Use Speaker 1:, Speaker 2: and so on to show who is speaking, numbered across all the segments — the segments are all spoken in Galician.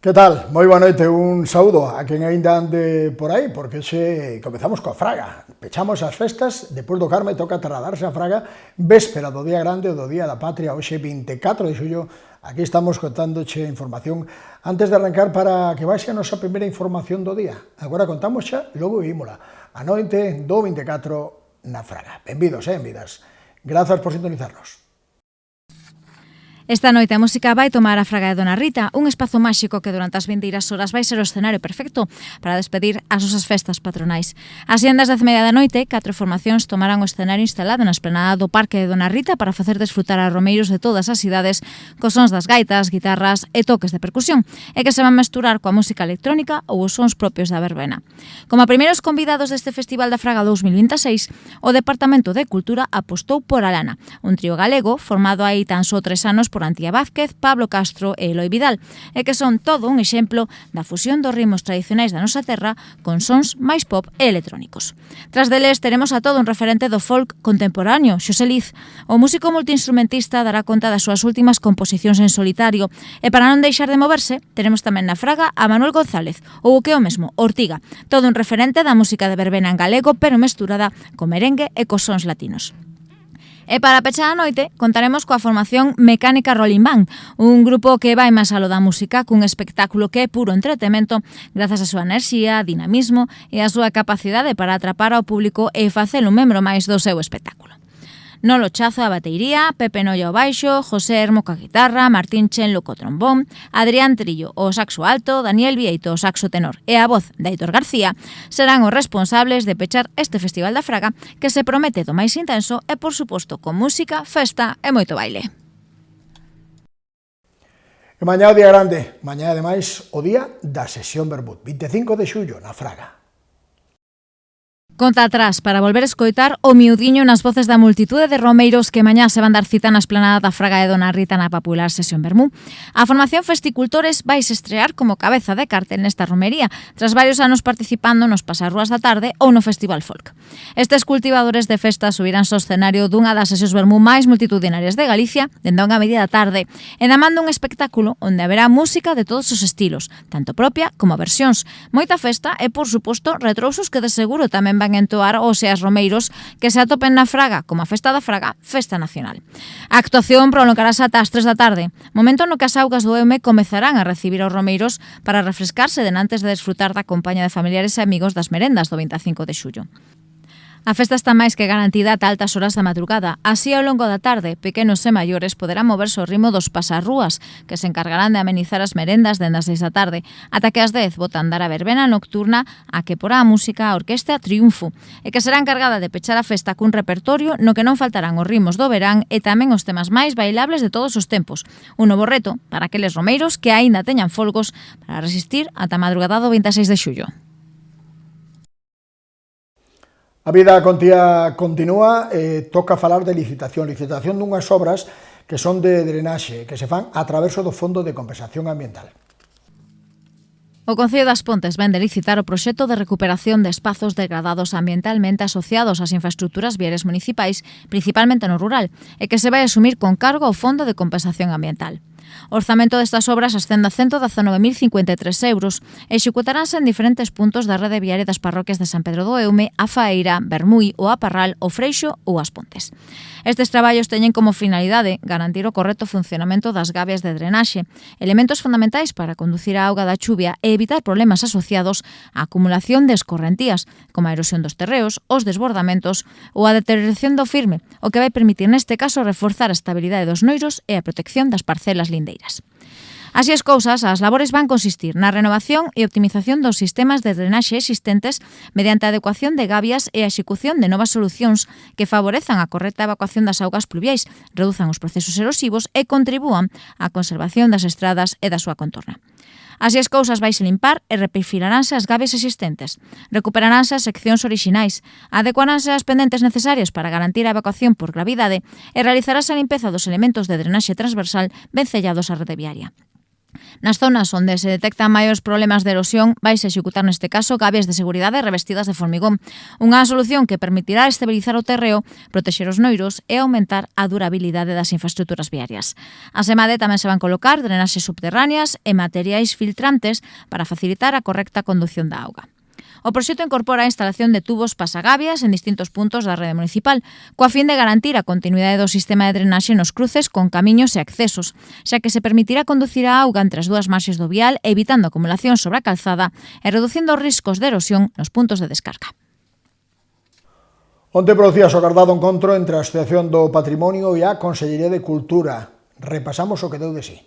Speaker 1: Que tal? Moi boa noite, un saúdo a quen ainda ande por aí, porque xe comezamos coa Fraga. Pechamos as festas, depois do Carme toca trasladarse a Fraga, véspera do Día Grande ou do Día da Patria, hoxe 24 de xullo, aquí estamos contándoche información antes de arrancar para que baixe a nosa primeira información do día. Agora contamos xa, logo vivímola, a noite do 24 na Fraga. Benvidos e benvidas. Grazas por sintonizarnos.
Speaker 2: Esta noite a música vai tomar a Fraga de Dona Rita, un espazo máxico que durante as vindeiras horas vai ser o escenario perfecto para despedir as nosas festas patronais. Así, andas 10:30 da noite, 4 formacións tomarán o escenario instalado na esplanada do Parque de Dona Rita para facer desfrutar a romeiros de todas as idades cos sons das gaitas, guitarras e toques de percusión, e que se van mesturar coa música electrónica ou os sons propios da verbena. Como a primeiros convidados deste Festival da Fraga 2026, o Departamento de Cultura apostou por Alana, un trío galego formado hai tan só 3 anos por Antía Vázquez, Pablo Castro e Eloi Vidal, e que son todo un exemplo da fusión dos ritmos tradicionais da nosa terra con sons máis pop e electrónicos. Tras deles teremos a todo un referente do folk contemporáneo, Xosé Liz. O músico multiinstrumentista dará conta das súas últimas composicións en solitario, e para non deixar de moverse, teremos tamén na Fraga a Manuel González, ou o que é o mesmo, Ortiga, todo un referente da música de verbena en galego, pero mesturada co merengue e cos sons latinos. E para pechar a noite, contaremos coa formación Mecánica Rolling Band, un grupo que vai máis alo da música, cun espectáculo que é puro entretemento, grazas á súa enerxía, dinamismo e á súa capacidade para atrapar ao público e facelo un membro máis do seu espectáculo. Nolo Chazo a batería, Pepe Noia ao baixo, José Hermo coa guitarra, Martín Chenlo co trombón, Adrián Trillo o saxo alto, Daniel Vieito o saxo tenor e a voz de Aitor García serán os responsables de pechar este Festival da Fraga que se promete do máis intenso e, por suposto, con música, festa e moito baile.
Speaker 1: E mañá o Día Grande, mañá ademais o Día da Sesión Vermut, 25 de xullo na Fraga.
Speaker 2: Conta atrás para volver a escoitar o miudiño nas voces da multitude de romeiros que mañá se van dar cita na esplanada da Fraga de Dona Rita na popular Sesión Vermú. A formación Festicultores vai se estrear como cabeza de cartel nesta romería, tras varios anos participando nos pasarrúas da tarde ou no Festival Folk. Estes cultivadores de festa subirán ao escenario dunha das sesións Vermú máis multitudinarias de Galicia, dende a unha media da tarde, enamando un espectáculo onde haberá música de todos os estilos, tanto propia como versións, moita festa e, por suposto, retrousos que de seguro tamén van entoar os e as romeiros que se atopen na Fraga como a Festa da Fraga, Festa Nacional. A actuación prolongarase ata as 3 da tarde, momento no que as augas do Eume comezarán a recibir aos romeiros para refrescarse denantes de desfrutar da compañía de familiares e amigos das merendas do 25 de xullo. A festa está máis que garantida ata altas horas da madrugada. Así, ao longo da tarde, pequenos e maiores poderán moverse ao ritmo dos pasarrúas, que se encargarán de amenizar as merendas dende as 6 da tarde, ata que as 10 bota a andar a verbena nocturna a que porá a música a Orquestra Triunfo, e que será encargada de pechar a festa cun repertorio no que non faltarán os ritmos do verán e tamén os temas máis bailables de todos os tempos. Un novo reto para aqueles romeiros que aínda teñan folgos para resistir ata a madrugada do 26 de xullo.
Speaker 1: A vida continúa e toca falar de licitación dunhas obras que son de drenaxe, que se fan a traverso do Fondo de Compensación Ambiental.
Speaker 2: O Concello das Pontes vén de licitar o proxecto de recuperación de espazos degradados ambientalmente asociados ás infraestructuras viarias municipais, principalmente no rural, e que se vai asumir con cargo ao Fondo de Compensación Ambiental. O orzamento destas obras ascende a 119.053 euros e executaránse en diferentes puntos da rede viaria das parroquias de San Pedro do Eume, A Faeira, Bermui, o A Parral, o Freixo ou as Pontes. Estes traballos teñen como finalidade garantir o correcto funcionamento das gabias de drenaxe, elementos fundamentais para conducir a auga da chuvia e evitar problemas asociados á acumulación de escorrentías, como a erosión dos terreos, os desbordamentos ou a deterioración do firme, o que vai permitir neste caso reforzar a estabilidade dos noiros e a protección das parcelas lindeiras. Así as cousas, as labores van consistir na renovación e optimización dos sistemas de drenaxe existentes mediante a adecuación de gabias e a execución de novas solucións que favorezan a correcta evacuación das augas pluviais, reduzan os procesos erosivos e contribúan á conservación das estradas e da súa contorna. Así as cousas vaise limpar e reperfilaránse as gabias existentes, recuperaránse as seccións orixinais, adecuaránse as pendentes necesarias para garantir a evacuación por gravidade e realizarase a limpeza dos elementos de drenaxe transversal vencellados á rede viaria. Nas zonas onde se detectan maiores problemas de erosión, vais executar neste caso gabias de seguridade revestidas de formigón, unha solución que permitirá estabilizar o terreo, protexer os noiros e aumentar a durabilidade das infraestructuras viarias. Asemade, tamén se van colocar drenaxes subterráneas e materiais filtrantes para facilitar a correcta condución da auga. O proxecto incorpora a instalación de tubos pasagabias en distintos puntos da rede municipal, coa fin de garantir a continuidade do sistema de drenaxe nos cruces con camiños e accesos, xa que se permitirá conducir a auga entre as dúas marxes do vial, evitando acumulación sobre a calzada e reducindo os riscos de erosión nos puntos de descarga.
Speaker 1: Onte producías o acardado encontro entre a Asociación do Patrimonio e a Consellería de Cultura. Repasamos o que deu de sí.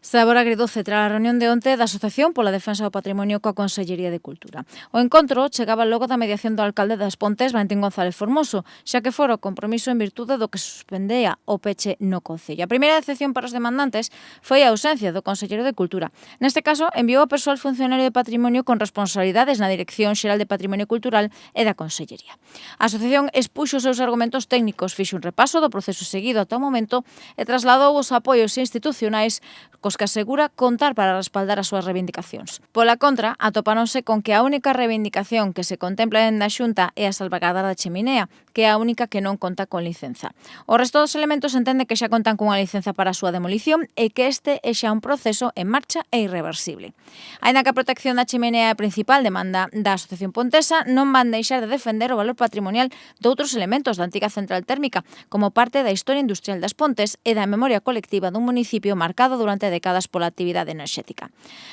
Speaker 2: Sabor agridoce tras a reunión de onte da Asociación pola Defensa do Patrimonio coa Consellería de Cultura. O encontro chegaba logo da mediación do alcalde das Pontes, Valentín González Formoso, xa que fora o compromiso en virtude do que suspendea o peche no Concello. A primeira decepción para os demandantes foi a ausencia do Conselleiro de Cultura. Neste caso, enviou a persoal funcionario de Patrimonio con responsabilidades na Dirección Xeral de Patrimonio Cultural e da Consellería. A asociación expuxo os seus argumentos técnicos, fixo un repaso do proceso seguido ata o momento e trasladou os apoios institucionais cos que asegura contar para respaldar as súas reivindicacións. Pola contra, atopáronse con que a única reivindicación que se contempla en da Xunta é a salvaguardar da cheminea, que é a única que non conta con licenza. O resto dos elementos entende que xa contan cunha licenza para a súa demolición e que este é xa un proceso en marcha e irreversible. Aínda que a protección da cheminea é a principal demanda da Asociación Pontesa, non van deixar de defender o valor patrimonial de outros elementos da antiga central térmica, como parte da historia industrial das Pontes e da memoria colectiva dun municipio marcado durante décadas pola actividade enerxética.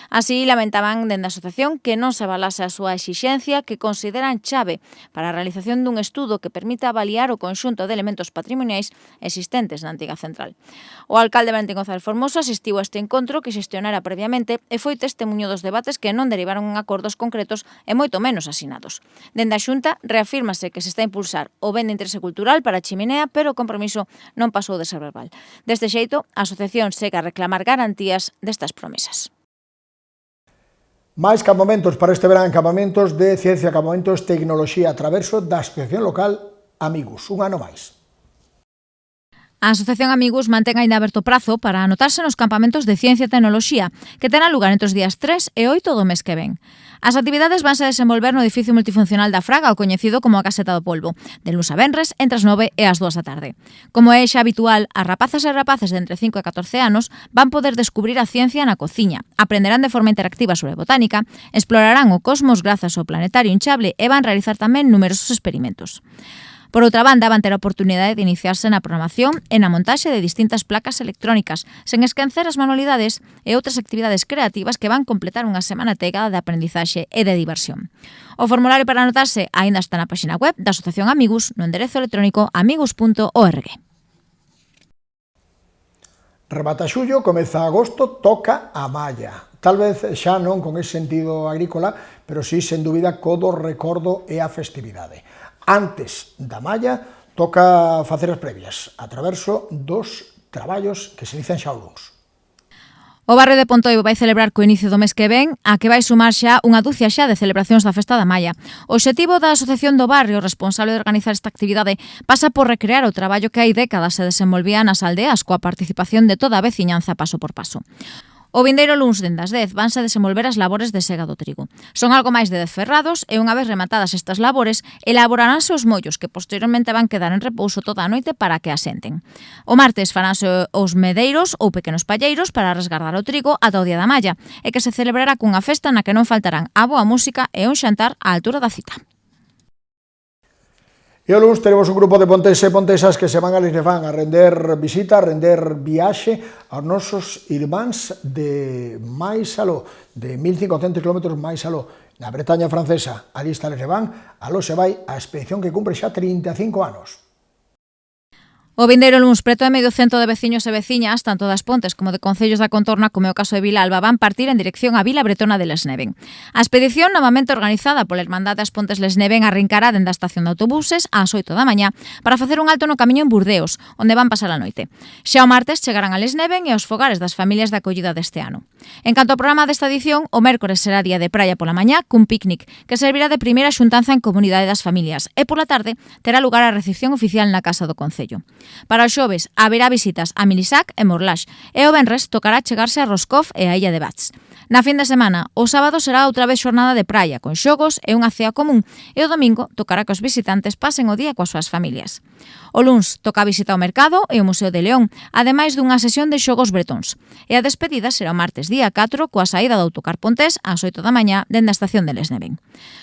Speaker 2: Así, lamentaban dende a asociación que non se avalase a súa exixencia que consideran chave para a realización dun estudo que permita avaliar o conxunto de elementos patrimoniais existentes na antiga central. O alcalde Valentín González Formoso asistiu a este encontro que xestionara previamente e foi testemunho dos debates que non derivaron en acordos concretos e moito menos asinados. Dende a Xunta reafírmase que se está a impulsar o ben de interese cultural para a chimenea, pero o compromiso non pasou de ser verbal. Deste xeito, a asociación segue a reclamar garantías destas promesas.
Speaker 1: Máis campamentos para este verán, campamentos de Ciencia, campamentos Tecnoloxía, a traverso da Asociación Local Amigos, un ano máis.
Speaker 2: A Asociación Amigos mantén aínda aberto prazo para anotarse nos campamentos de Ciencia e Tecnoloxía, que terán lugar entre os días 3 e 8 do mes que ven. As actividades vanse desenvolver no edificio multifuncional da Fraga, o coñecido como a Caseta do Polvo, de luns a venres entre as 9 e as 2 da tarde. Como é xa habitual, as rapazas e rapaces de entre 5 e 14 anos van poder descubrir a ciencia na cociña, aprenderán de forma interactiva sobre botánica, explorarán o cosmos grazas ao planetario hinchable e van realizar tamén numerosos experimentos. Por outra banda, van ter a oportunidade de iniciarse na programación e na montaxe de distintas placas electrónicas, sen esquecer as manualidades e outras actividades creativas que van completar unha semana tegada de aprendizaxe e de diversión. O formulario para anotarse aínda está na página web da Asociación Amigos no enderezo electrónico amigos.org.
Speaker 1: Remata xullo, comeza agosto, toca a malla. Tal vez xa non con ese sentido agrícola, pero sí, sen dúbida, co do recordo e a festividade. Antes da malla, toca facer as previas, a traverso dos traballos que se inician xa o luns.
Speaker 2: O barrio de Pontoibo vai celebrar co inicio do mes que ven, a que vai sumar xa unha dúcia xa de celebracións da Festa da Malla. O obxectivo da Asociación do Barrio, responsable de organizar esta actividade, pasa por recrear o traballo que hai décadas se desenvolvía nas aldeas coa participación de toda a veciñanza paso por paso. O vindeiro luns dende as 10 vanse a desenvolver as labores de sega do trigo. Son algo máis de 10 ferrados e unha vez rematadas estas labores, elaboraránse os mollos que posteriormente van quedar en repouso toda a noite para que asenten. O martes faránse os medeiros ou pequenos palleiros para resguardar o trigo ata o día da malla e que se celebrará cunha festa na que non faltarán a boa música e un xantar á altura da cita.
Speaker 1: E o luns teremos un grupo de ponteses e pontesas que se van a Lisnefán a render visita, a render viaxe aos nosos irmáns de máis aló, de 1500 km máis aló, na Bretaña francesa. Ali está Lisnefán, aló se vai a expedición que cumpre xa 35 anos.
Speaker 2: O vindeiro luns, preto de medio cento de veciños e veciñas, tanto das Pontes como de concellos da contorna, como é o caso de Vilalba, van partir en dirección á Vila Bretona de Lesneven. A expedición, novamente organizada pola Hermandade das Pontes Lesneven, arrincará dende a estación de autobuses ás 8 da mañá para facer un alto no camiño en Burdeos, onde van pasar a noite. Xa o martes chegarán a Lesneven e aos fogares das familias de acollida deste ano. En canto ao programa desta edición, o mércores será día de praia pola mañá cun picnic, que servirá de primeira xuntanza en comunidade das familias, e pola tarde terá lugar a recepción oficial na Casa do Concello. Para o xoves, haberá visitas a Milisac e Morlax, e o venres tocará chegarse a Roscoff e a Illa de Bats. Na fin de semana, o sábado será outra vez xornada de praia, con xogos e unha cea común, e o domingo tocará que os visitantes pasen o día coas súas familias. O luns toca a visita ao mercado e ao Museo de León, ademais dunha sesión de xogos bretóns. E a despedida será o martes día 4 coa saída do autocar Pontés ás 8 da mañá dende a estación de Lesneven.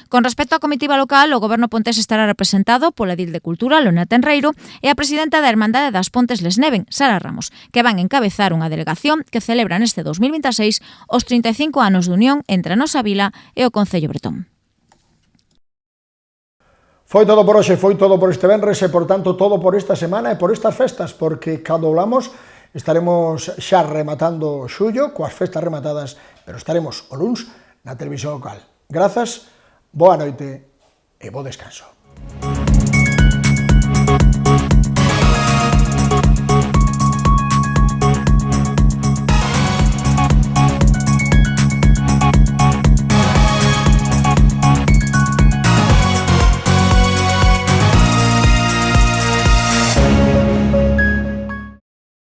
Speaker 2: Con respecto á comitiva local, o Goberno pontés estará representado pola Edil de Cultura, Lona Tenreiro, e a presidenta da Hermandade das Pontes Lesneven, Sara Ramos, que van encabezar unha delegación que celebra neste 2026 os 35 anos de unión entre a nosa vila e o Concello bretón.
Speaker 1: Foi todo por hoxe, foi todo por este venres e, por tanto, todo por esta semana e por estas festas, porque cando hablamos estaremos xa rematando xullo, coas festas rematadas, pero estaremos o luns na televisión local. Grazas, boa noite e bo descanso.